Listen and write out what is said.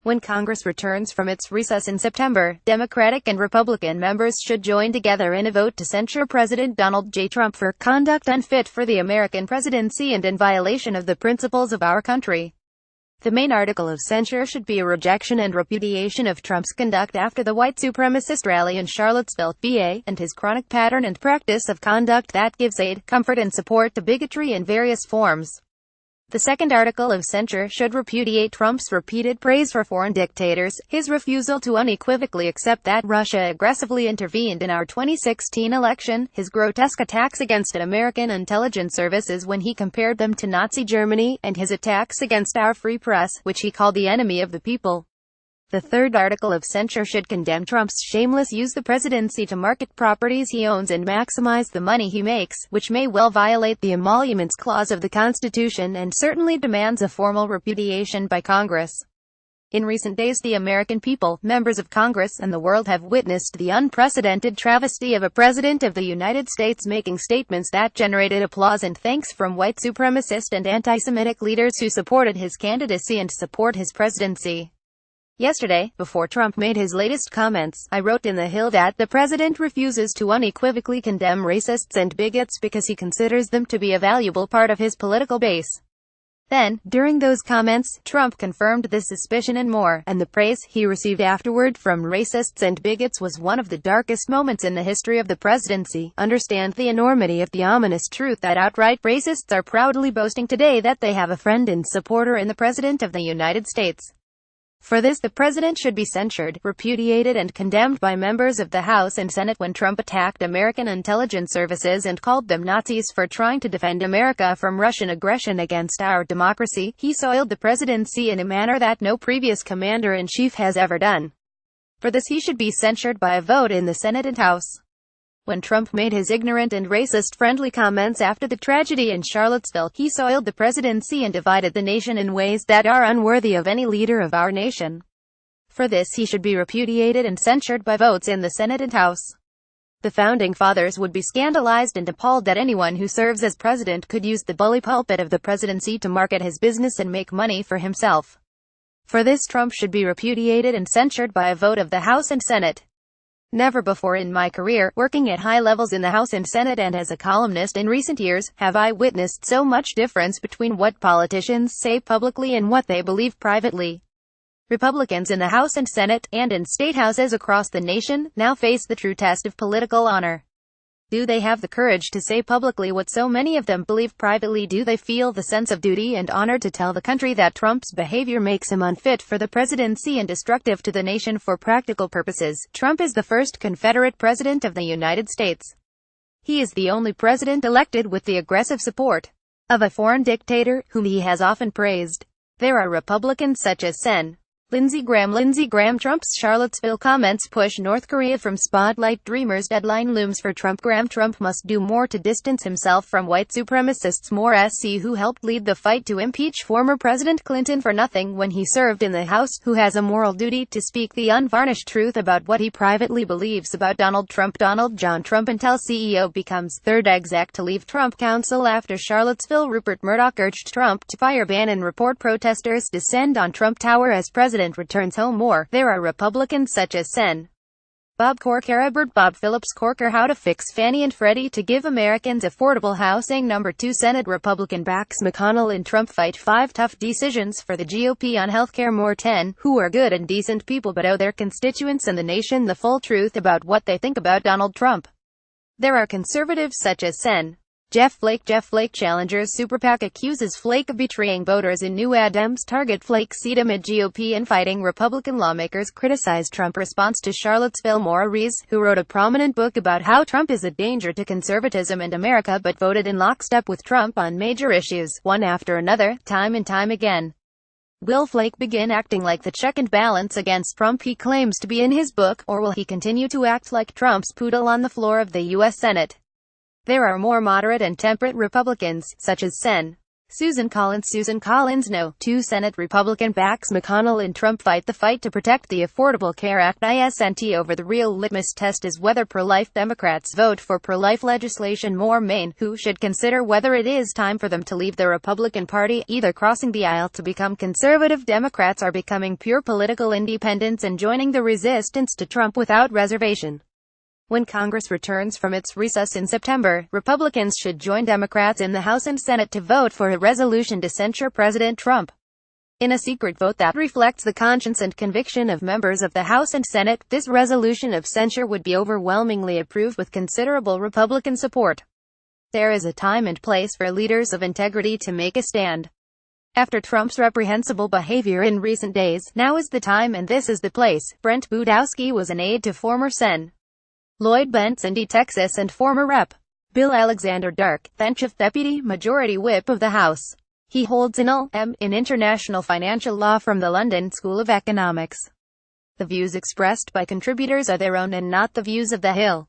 When Congress returns from its recess in September, Democratic and Republican members should join together in a vote to censure President Donald J. Trump for conduct unfit for the American presidency and in violation of the principles of our country. The main article of censure should be a rejection and repudiation of Trump's conduct after the white supremacist rally in Charlottesville, VA, and his chronic pattern and practice of conduct that gives aid, comfort and support to bigotry in various forms. The second article of censure should repudiate Trump's repeated praise for foreign dictators, his refusal to unequivocally accept that Russia aggressively intervened in our 2016 election, his grotesque attacks against American intelligence services when he compared them to Nazi Germany, and his attacks against our free press, which he called the enemy of the people. The third article of censure should condemn Trump's shameless use of the presidency to market properties he owns and maximize the money he makes, which may well violate the Emoluments Clause of the Constitution and certainly demands a formal repudiation by Congress. In recent days the American people, members of Congress, and the world have witnessed the unprecedented travesty of a President of the United States making statements that generated applause and thanks from white supremacist and anti-Semitic leaders who supported his candidacy and support his presidency. Yesterday, before Trump made his latest comments, I wrote in The Hill that the president refuses to unequivocally condemn racists and bigots because he considers them to be a valuable part of his political base. Then, during those comments, Trump confirmed this suspicion and more, and the praise he received afterward from racists and bigots was one of the darkest moments in the history of the presidency. Understand the enormity of the ominous truth that outright racists are proudly boasting today that they have a friend and supporter in the President of the United States. For this the president should be censured, repudiated and condemned by members of the House and Senate. When Trump attacked American intelligence services and called them Nazis for trying to defend America from Russian aggression against our democracy, he soiled the presidency in a manner that no previous commander-in-chief has ever done. For this he should be censured by a vote in the Senate and House. When Trump made his ignorant and racist-friendly comments after the tragedy in Charlottesville, he soiled the presidency and divided the nation in ways that are unworthy of any leader of our nation. For this he should be repudiated and censured by votes in the Senate and House. The Founding Fathers would be scandalized and appalled that anyone who serves as president could use the bully pulpit of the presidency to market his business and make money for himself. For this Trump should be repudiated and censured by a vote of the House and Senate. Never before in my career, working at high levels in the House and Senate and as a columnist in recent years, have I witnessed so much difference between what politicians say publicly and what they believe privately. Republicans in the House and Senate, and in state houses across the nation, now face the true test of political honor. Do they have the courage to say publicly what so many of them believe privately? Do they feel the sense of duty and honor to tell the country that Trump's behavior makes him unfit for the presidency and destructive to the nation for practical purposes? Trump is the first Confederate president of the United States. He is the only president elected with the aggressive support of a foreign dictator, whom he has often praised. There are Republicans such as Sen. Lindsey Graham. Trump's Charlottesville comments push North Korea from spotlight. Dreamers deadline looms for Trump. Trump must do more to distance himself from white supremacists. More SC who helped lead the fight to impeach former President Clinton for nothing when he served in the House, who has a moral duty to speak the unvarnished truth about what he privately believes about Donald Trump. Donald John Trump Intel CEO becomes third exec to leave Trump Council after Charlottesville. Rupert Murdoch urged Trump to fire Bannon. Report protesters descend on Trump Tower as President returns home. More. There are Republicans such as Sen. Bob Corker. Bob Phillips Corker. How to fix Fannie and Freddie to give Americans affordable housing. Number 2 Senate Republican backs McConnell in Trump fight. 5 tough decisions for the GOP on healthcare. More. 10 who are good and decent people but owe their constituents and the nation the full truth about what they think about Donald Trump. There are conservatives such as Sen. Jeff Flake Challengers Super PAC accuses Flake of betraying voters in new Adams target Flake seat amid GOP infighting. Republican lawmakers criticize Trump response to Charlottesville. Maura Rees, who wrote a prominent book about how Trump is a danger to conservatism and America but voted in lockstep with Trump on major issues, one after another, time and time again. Will Flake begin acting like the check and balance against Trump he claims to be in his book, or will he continue to act like Trump's poodle on the floor of the U.S. Senate? There are more moderate and temperate Republicans, such as Sen. Susan Collins no. 2 Senate Republican backs McConnell and Trump fight the fight to protect the Affordable Care Act. ISNT over the real litmus test is whether pro-life Democrats vote for pro-life legislation more Maine, who should consider whether it is time for them to leave the Republican Party, either crossing the aisle to become conservative Democrats or becoming pure political independents and joining the resistance to Trump without reservation. When Congress returns from its recess in September, Republicans should join Democrats in the House and Senate to vote for a resolution to censure President Trump. In a secret vote that reflects the conscience and conviction of members of the House and Senate, this resolution of censure would be overwhelmingly approved with considerable Republican support. There is a time and place for leaders of integrity to make a stand. After Trump's reprehensible behavior in recent days, now is the time and this is the place. Brent Budowski was an aide to former Sen. Lloyd Benson D. Texas and former Rep. Bill Alexander Dark, then Chief Deputy Majority Whip of the House. He holds an LL.M. in international financial law from the London School of Economics. The views expressed by contributors are their own and not the views of The Hill.